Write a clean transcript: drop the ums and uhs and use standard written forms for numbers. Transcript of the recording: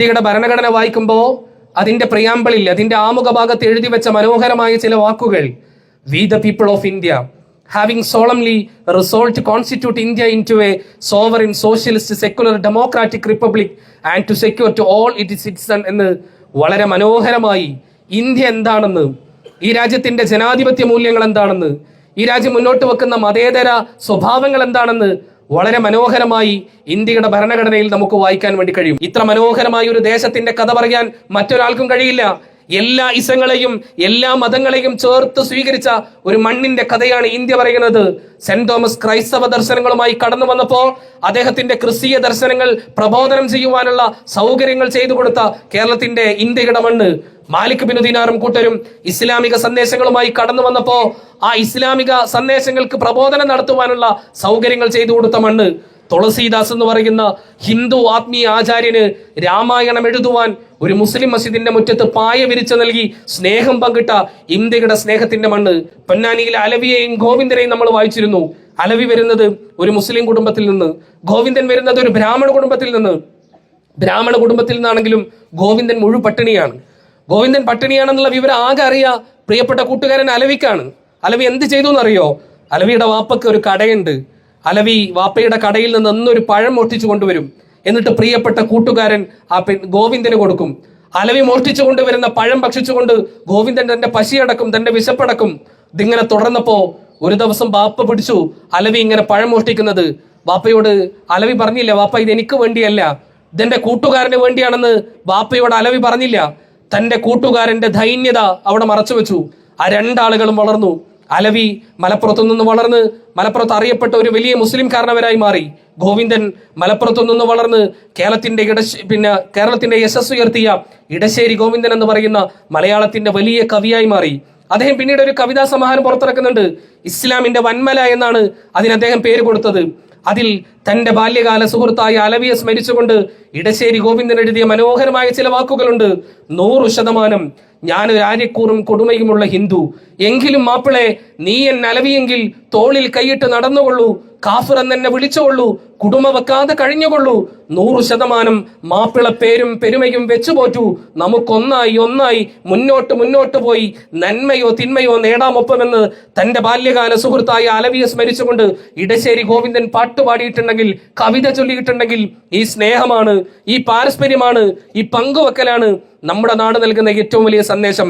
ഇന്ത്യയുടെ ഭരണഘടന വായിക്കുമ്പോൾ അതിന്റെ പ്രിയാമ്പിളിൽ അതിന്റെ ആമുഖ ഭാഗത്ത് എഴുതി വെച്ച മനോഹരമായ ചില വാക്കുകൾ, we the people of India having solemnly resolve to constitute India into a sovereign socialist secular democratic republic and to secure to all it citizen എന്ന് വളരെ മനോഹരമായി ഇന്ത്യ എന്താണെന്ന്, ഈ രാജ്യത്തിന്റെ ജനാധിപത്യ മൂല്യങ്ങൾ എന്താണെന്ന്, ഈ രാജ്യം മുന്നോട്ട് വെക്കുന്ന മതേതര സ്വഭാവങ്ങൾ എന്താണെന്ന് വളരെ മനോഹരമായി ഇന്ത്യയുടെ ഭരണഘടനയിൽ നമുക്ക് വായിക്കാൻ വേണ്ടി കഴിയും. ഇത്ര മനോഹരമായ ഒരു ദേശത്തിന്റെ കഥ പറയാൻ മറ്റൊരാൾക്കും കഴിയില്ല. എല്ലാ ഇസങ്ങളെയും എല്ലാ മതങ്ങളെയും ചേർത്ത് സ്വീകരിച്ച ഒരു മണ്ണിന്റെ കഥയാണ് ഇന്ത്യ പറയുന്നത്. സെന്റ് തോമസ് ക്രൈസ്തവ ദർശനങ്ങളുമായി കടന്നു വന്നപ്പോ അദ്ദേഹത്തിന്റെ ക്രിസ്തീയ ദർശനങ്ങൾ പ്രബോധനം ചെയ്യുവാനുള്ള സൗകര്യങ്ങൾ ചെയ്തു കൊടുത്ത കേരളത്തിന്റെ ഇന്ത്യയുടെ മണ്ണ്, മാലിക് ബിൻ ദീനാറും കൂട്ടരും ഇസ്ലാമിക സന്ദേശങ്ങളുമായി കടന്നു വന്നപ്പോ ആ ഇസ്ലാമിക സന്ദേശങ്ങൾക്ക് പ്രബോധനം നടത്തുവാനുള്ള സൗകര്യങ്ങൾ ചെയ്തു കൊടുത്ത മണ്ണ്, തുളസീദാസ് എന്ന് പറയുന്ന ഹിന്ദു ആത്മീയ ആചാര്യന് രാമായണം എഴുതുവാൻ ഒരു മുസ്ലിം മസ്ജിദിന്റെ മുറ്റത്ത് പായ വിരിച്ചു നൽകി സ്നേഹം പങ്കിട്ട ഇന്ത്യയുടെ സ്നേഹത്തിന്റെ മണ്ണ്. പൊന്നാനിയിലെ അലവിയെയും ഗോവിന്ദനെയും നമ്മൾ വായിച്ചിരുന്നു. അലവി വരുന്നത് ഒരു മുസ്ലിം കുടുംബത്തിൽ നിന്ന്, ഗോവിന്ദൻ വരുന്നത് ഒരു ബ്രാഹ്മണ കുടുംബത്തിൽ നിന്ന്. ബ്രാഹ്മണ കുടുംബത്തിൽ നിന്നാണെങ്കിലും ഗോവിന്ദൻ പട്ടിണിയാണ്. ഗോവിന്ദൻ പട്ടിണിയാണെന്നുള്ള വിവരം ആകെ അറിയാ പ്രിയപ്പെട്ട കൂട്ടുകാരൻ അലവിക്കാണ്. അലവി എന്ത് ചെയ്തു എന്നറിയോ? അലവിയുടെ വാപ്പയ്ക്ക് ഒരു കടയുണ്ട്. അലവി വാപ്പയുടെ കടയിൽ നിന്ന് എന്നൊരു പഴം മോഷ്ടിച്ചു കൊണ്ടുവരും. എന്നിട്ട് പ്രിയപ്പെട്ട കൂട്ടുകാരൻ ഗോവിന്ദന് കൊടുക്കും. അലവി മോഷ്ടിച്ചു കൊണ്ടുവരുന്ന പഴം ഭക്ഷിച്ചുകൊണ്ട് ഗോവിന്ദൻ തന്റെ പശിയടക്കും, തന്റെ വിശപ്പടക്കും. ഇതിങ്ങനെ തുടർന്നപ്പോ ഒരു ദിവസം വാപ്പ പിടിച്ചു അലവി ഇങ്ങനെ പഴം മോഷ്ടിക്കുന്നത്. വാപ്പയോട് അലവി പറഞ്ഞില്ല, വാപ്പ ഇത് എനിക്ക് വേണ്ടിയല്ല, ഇതെന്റെ കൂട്ടുകാരന് വേണ്ടിയാണെന്ന് വാപ്പയോട് അലവി പറഞ്ഞില്ല. തന്റെ കൂട്ടുകാരന്റെ ദൈന്യത അവിടെ മറച്ചു വെച്ചു. ആ രണ്ടാളുകളും വളർന്നു. അലവി മലപ്പുറത്തു നിന്ന് വളർന്ന് മലപ്പുറത്ത് അറിയപ്പെട്ട ഒരു വലിയ മുസ്ലിം കാരണവരായി മാറി. ഗോവിന്ദൻ മലപ്പുറത്തു നിന്ന് വളർന്ന് കേരളത്തിന്റെ യശസ് ഉയർത്തിയ ഇടശ്ശേരി ഗോവിന്ദൻ എന്ന് പറയുന്ന മലയാളത്തിന്റെ വലിയ കവിയായി മാറി. അദ്ദേഹം പിന്നീട് ഒരു കവിതാ സമാഹാരം പുറത്തിറക്കുന്നുണ്ട്. ഇസ്ലാമിന്റെ വന്മല എന്നാണ് അതിന് അദ്ദേഹം പേര് കൊടുത്തത്. അതിൽ തന്റെ ബാല്യകാല സുഹൃത്തായ അലവിയെ സ്മരിച്ചുകൊണ്ട് ഇടശ്ശേരി ഗോവിന്ദൻ എഴുതിയ മനോഹരമായ ചില വാക്കുകളുണ്ട്. 100% ഞാനൊരു ആര്യക്കൂറും കൊടുമയുമുള്ള ഹിന്ദു, എങ്കിലും മാപ്പിളെ നീ എൻ അലവിയെങ്കിൽ തോളിൽ കൈയിട്ട് നടന്നുകൊള്ളൂ, കാഫിർ എന്നെ വിളിച്ചുകൊള്ളൂ, കുടുംബ വെക്കാതെ കഴിഞ്ഞുകൊള്ളൂ, 100% മാപ്പിള പേരും പെരുമയും വെച്ചുപോറ്റു, നമുക്കൊന്നായി മുന്നോട്ട് പോയി നന്മയോ തിന്മയോ നേടാമൊപ്പമെന്ന് തന്റെ ബാല്യകാല സുഹൃത്തായ അലവിയെ സ്മരിച്ചുകൊണ്ട് ഇടശ്ശേരി ഗോവിന്ദൻ പാട്ടുപാടിയിട്ടുണ്ടെങ്കിൽ, കവിത ചൊല്ലിയിട്ടുണ്ടെങ്കിൽ, ഈ സ്നേഹമാണ്, ഈ പാരസ്പര്യമാണ്, ഈ പങ്കുവെക്കലാണ് നമ്മുടെ നാട് നൽകുന്ന ഏറ്റവും വലിയ സന്ദേശം.